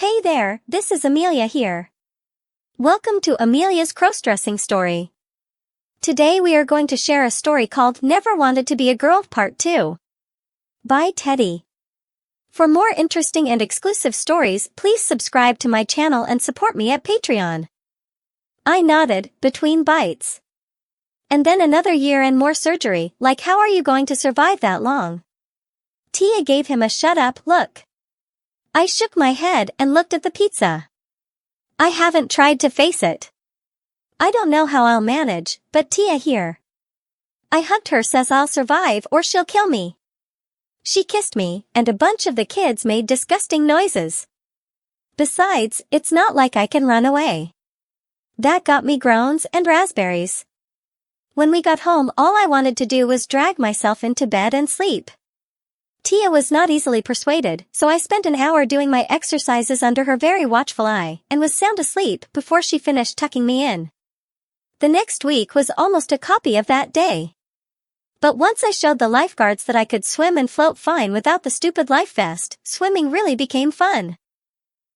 Hey there, this is Amelia here. Welcome to Amelia's crossdressing story. Today we are going to share a story called Never Wanted to Be a Girl Part 2 by Teddy. For more interesting and exclusive stories, please subscribe to my channel and support me at Patreon. I nodded, between bites. And then another year and more surgery, like how are you going to survive that long? Tia gave him a shut up look. I shook my head and looked at the pizza. I haven't tried to face it. I don't know how I'll manage, but Tia here. I hugged her, says I'll survive or she'll kill me. She kissed me, and a bunch of the kids made disgusting noises. Besides, it's not like I can run away. That got me groans and raspberries. When we got home, all I wanted to do was drag myself into bed and sleep. Tia was not easily persuaded, so I spent an hour doing my exercises under her very watchful eye and was sound asleep before she finished tucking me in. The next week was almost a copy of that day. But once I showed the lifeguards that I could swim and float fine without the stupid life vest, swimming really became fun.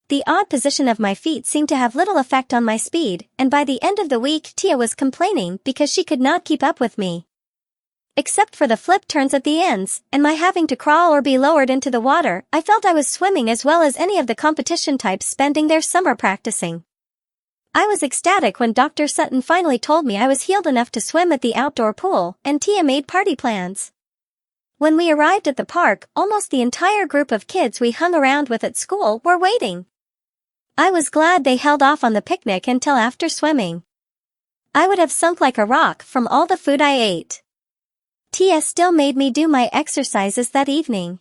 The odd position of my feet seemed to have little effect on my speed, and by the end of the week Tia was complaining because she could not keep up with me. Except for the flip turns at the ends, and my having to crawl or be lowered into the water, I felt I was swimming as well as any of the competition types spending their summer practicing. I was ecstatic when Dr. Sutton finally told me I was healed enough to swim at the outdoor pool, and Tia made party plans. When we arrived at the park, almost the entire group of kids we hung around with at school were waiting. I was glad they held off on the picnic until after swimming. I would have sunk like a rock from all the food I ate. Tia still made me do my exercises that evening.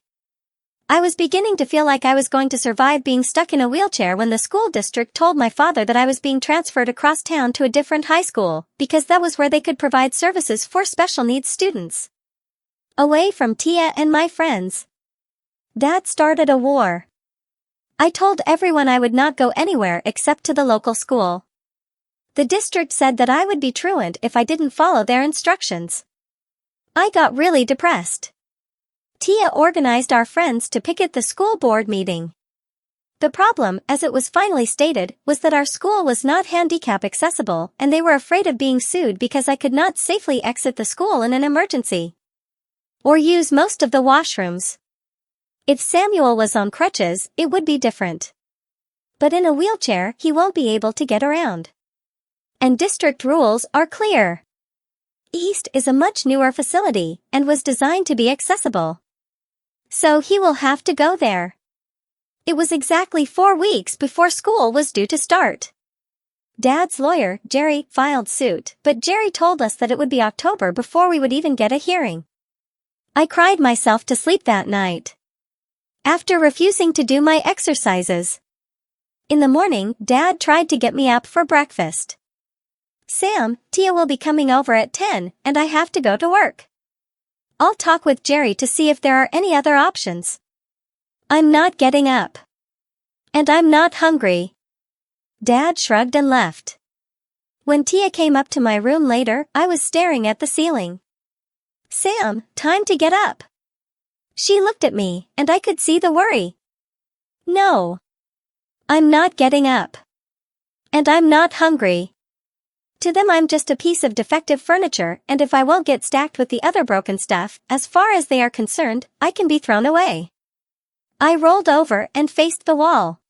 I was beginning to feel like I was going to survive being stuck in a wheelchair when the school district told my father that I was being transferred across town to a different high school, because that was where they could provide services for special needs students. Away from Tia and my friends. That started a war. I told everyone I would not go anywhere except to the local school. The district said that I would be truant if I didn't follow their instructions. I got really depressed. Tia organized our friends to picket the school board meeting. The problem, as it was finally stated, was that our school was not handicap accessible and they were afraid of being sued because I could not safely exit the school in an emergency. Or use most of the washrooms. If Samuel was on crutches, it would be different. But in a wheelchair, he won't be able to get around. And district rules are clear. East is a much newer facility and was designed to be accessible. So he will have to go there. It was exactly 4 weeks before school was due to start. Dad's lawyer, Jerry, filed suit, but Jerry told us that it would be October before we would even get a hearing. I cried myself to sleep that night. After refusing to do my exercises. In the morning, Dad tried to get me up for breakfast. Sam, Tia will be coming over at 10, and I have to go to work. I'll talk with Jerry to see if there are any other options. I'm not getting up. And I'm not hungry. Dad shrugged and left. When Tia came up to my room later, I was staring at the ceiling. Sam, time to get up. She looked at me, and I could see the worry. No. I'm not getting up. And I'm not hungry. To them I'm just a piece of defective furniture, and if I won't get stacked with the other broken stuff, as far as they are concerned, I can be thrown away. I rolled over and faced the wall.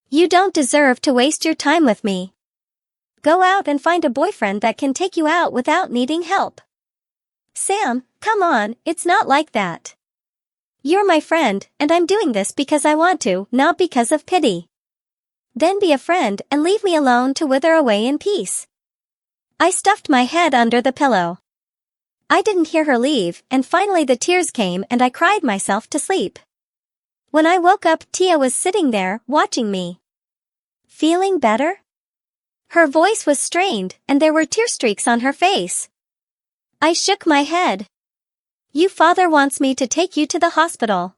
You don't deserve to waste your time with me. Go out and find a boyfriend that can take you out without needing help. Sam, come on, it's not like that. You're my friend, and I'm doing this because I want to, not because of pity. Then be a friend and leave me alone to wither away in peace. I stuffed my head under the pillow. I didn't hear her leave, and finally the tears came and I cried myself to sleep. When I woke up, Tia was sitting there, watching me. Feeling better? Her voice was strained, and there were tear streaks on her face. I shook my head. Your father wants me to take you to the hospital.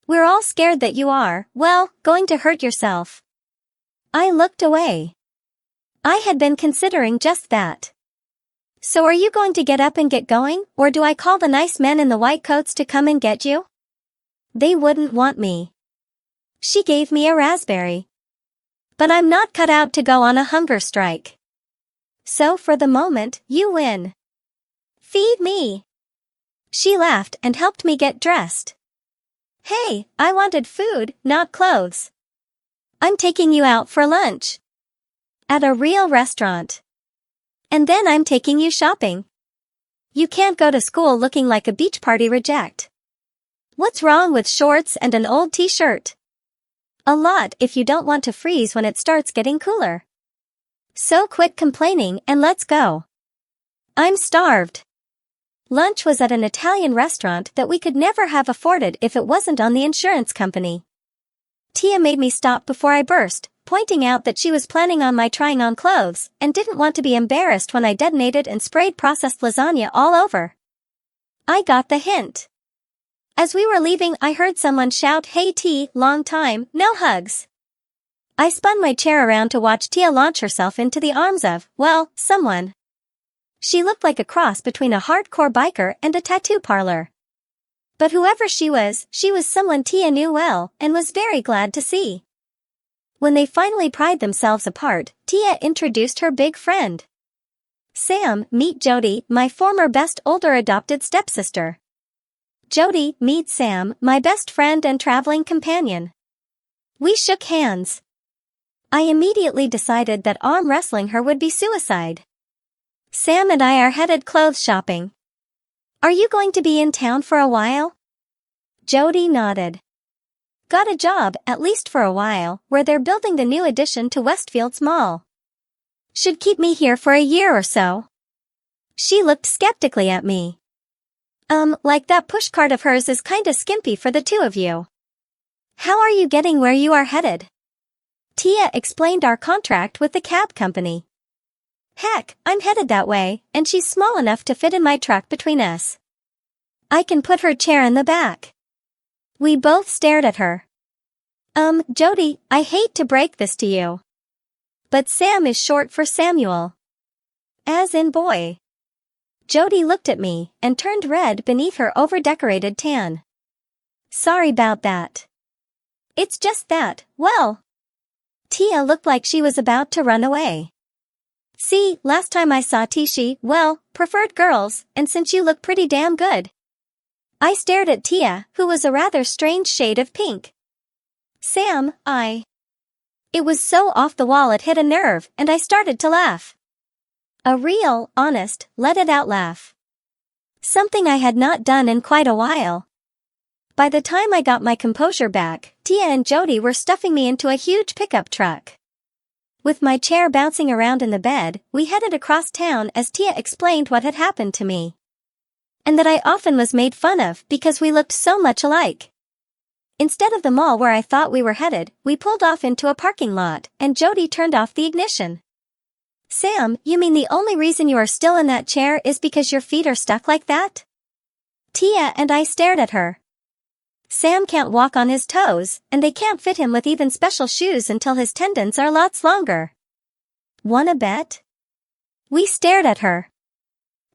We're all scared that you are, well, going to hurt yourself. I looked away. I had been considering just that. So are you going to get up and get going, or do I call the nice men in the white coats to come and get you? They wouldn't want me. She gave me a raspberry. But I'm not cut out to go on a hunger strike. So for the moment, you win. Feed me. She laughed and helped me get dressed. Hey, I wanted food, not clothes. I'm taking you out for lunch. At a real restaurant. And then I'm taking you shopping. You can't go to school looking like a beach party reject. What's wrong with shorts and an old t-shirt? A lot if you don't want to freeze when it starts getting cooler. So quit complaining and let's go. I'm starved. Lunch was at an Italian restaurant that we could never have afforded if it wasn't on the insurance company. Tia made me stop before I burst, pointing out that she was planning on my trying on clothes and didn't want to be embarrassed when I detonated and sprayed processed lasagna all over. I got the hint. As we were leaving, I heard someone shout, "Hey T, long time, no hugs." I spun my chair around to watch Tia launch herself into the arms of, well, someone. She looked like a cross between a hardcore biker and a tattoo parlor. But whoever she was someone Tia knew well and was very glad to see. When they finally pried themselves apart, Tia introduced her big friend. Sam, meet Jodie, my former best older adopted stepsister. Jodie, meet Sam, my best friend and traveling companion. We shook hands. I immediately decided that arm wrestling her would be suicide. Sam and I are headed clothes shopping. Are you going to be in town for a while? Jodie nodded. Got a job, at least for a while, where they're building the new addition to Westfield's mall. Should keep me here for a year or so. She looked skeptically at me. Like that pushcart of hers is kinda skimpy for the two of you. How are you getting where you are headed? Tia explained our contract with the cab company. Heck, I'm headed that way, and she's small enough to fit in my truck between us. I can put her chair in the back. We both stared at her. Jodie, I hate to break this to you. But Sam is short for Samuel. As in boy. Jodie looked at me and turned red beneath her over-decorated tan. Sorry about that. It's just that, well. Tia looked like she was about to run away. See, last time I saw Tishi, well, preferred girls, and since you look pretty damn good. I stared at Tia, who was a rather strange shade of pink. Sam, It was so off the wall it hit a nerve, and I started to laugh. A real, honest, let-it-out laugh. Something I had not done in quite a while. By the time I got my composure back, Tia and Jodie were stuffing me into a huge pickup truck. With my chair bouncing around in the bed, we headed across town as Tia explained what had happened to me. And that I often was made fun of because we looked so much alike. Instead of the mall where I thought we were headed, we pulled off into a parking lot, and Jodie turned off the ignition. Sam, you mean the only reason you are still in that chair is because your feet are stuck like that? Tia and I stared at her. Sam can't walk on his toes, and they can't fit him with even special shoes until his tendons are lots longer. Wanna bet? We stared at her.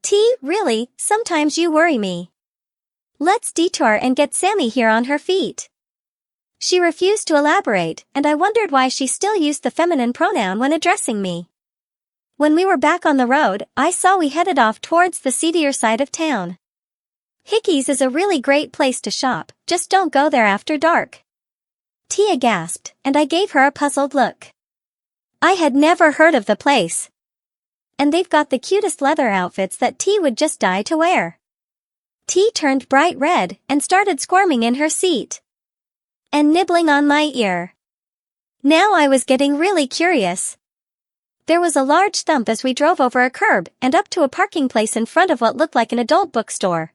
T, really, sometimes you worry me. Let's detour and get Sammy here on her feet. She refused to elaborate, and I wondered why she still used the feminine pronoun when addressing me. When we were back on the road, I saw we headed off towards the seedier side of town. Hickey's is a really great place to shop, just don't go there after dark. Tia gasped, and I gave her a puzzled look. I had never heard of the place. And they've got the cutest leather outfits that T would just die to wear. T turned bright red and started squirming in her seat. And nibbling on my ear. Now I was getting really curious. There was a large thump as we drove over a curb and up to a parking place in front of what looked like an adult bookstore.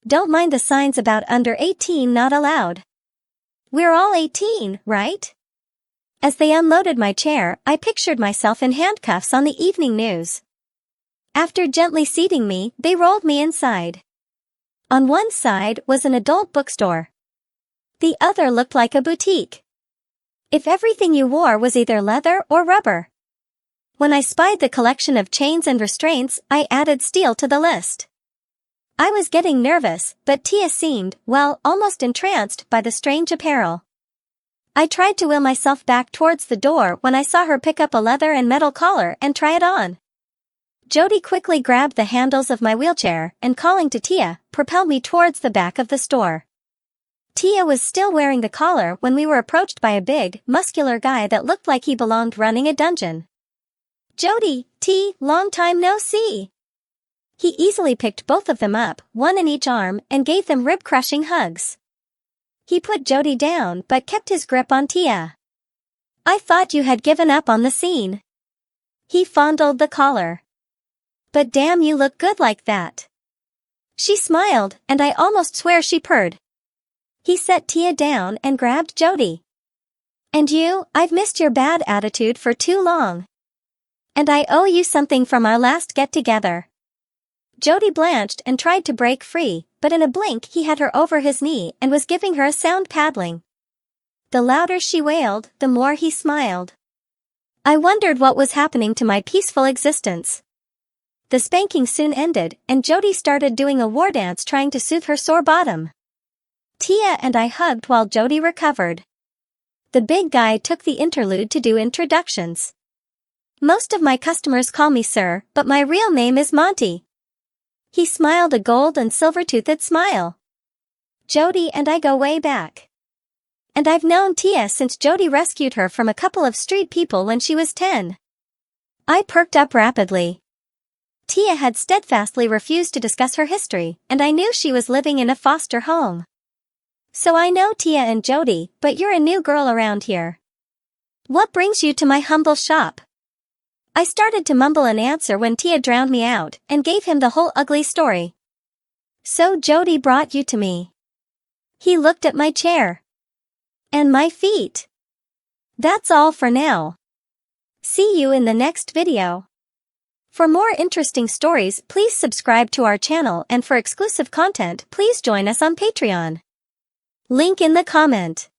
Don't mind the signs about under 18 not allowed. We're all 18, right? As they unloaded my chair, I pictured myself in handcuffs on the evening news. After gently seating me, they rolled me inside. On one side was an adult bookstore. The other looked like a boutique. If everything you wore was either leather or rubber. When I spied the collection of chains and restraints, I added steel to the list. I was getting nervous, but Tia seemed, well, almost entranced by the strange apparel. I tried to will myself back towards the door when I saw her pick up a leather and metal collar and try it on. Jodie quickly grabbed the handles of my wheelchair and, calling to Tia, propelled me towards the back of the store. Tia was still wearing the collar when we were approached by a big, muscular guy that looked like he belonged running a dungeon. "Jodie, T, long time no see." He easily picked both of them up, one in each arm, and gave them rib-crushing hugs. He put Jodie down but kept his grip on Tia. "I thought you had given up on the scene." He fondled the collar. "But damn, you look good like that." She smiled, and I almost swear she purred. He set Tia down and grabbed Jodie. "And you, I've missed your bad attitude for too long. And I owe you something from our last get-together." Jodie blanched and tried to break free, but in a blink he had her over his knee and was giving her a sound paddling. The louder she wailed, the more he smiled. I wondered what was happening to my peaceful existence. The spanking soon ended, and Jodie started doing a war dance trying to soothe her sore bottom. Tia and I hugged while Jodie recovered. The big guy took the interlude to do introductions. "Most of my customers call me sir, but my real name is Monty." He smiled a gold and silver-toothed smile. "Jodie and I go way back. And I've known Tia since Jodie rescued her from a couple of street people when she was 10. I perked up rapidly. Tia had steadfastly refused to discuss her history, and I knew she was living in a foster home. "So I know Tia and Jodie, but you're a new girl around here. What brings you to my humble shop?" I started to mumble an answer when Tia drowned me out and gave him the whole ugly story. "So Jodie brought you to me." He looked at my chair. "And my feet." That's all for now. See you in the next video. For more interesting stories, please subscribe to our channel, and for exclusive content, please join us on Patreon. Link in the comment.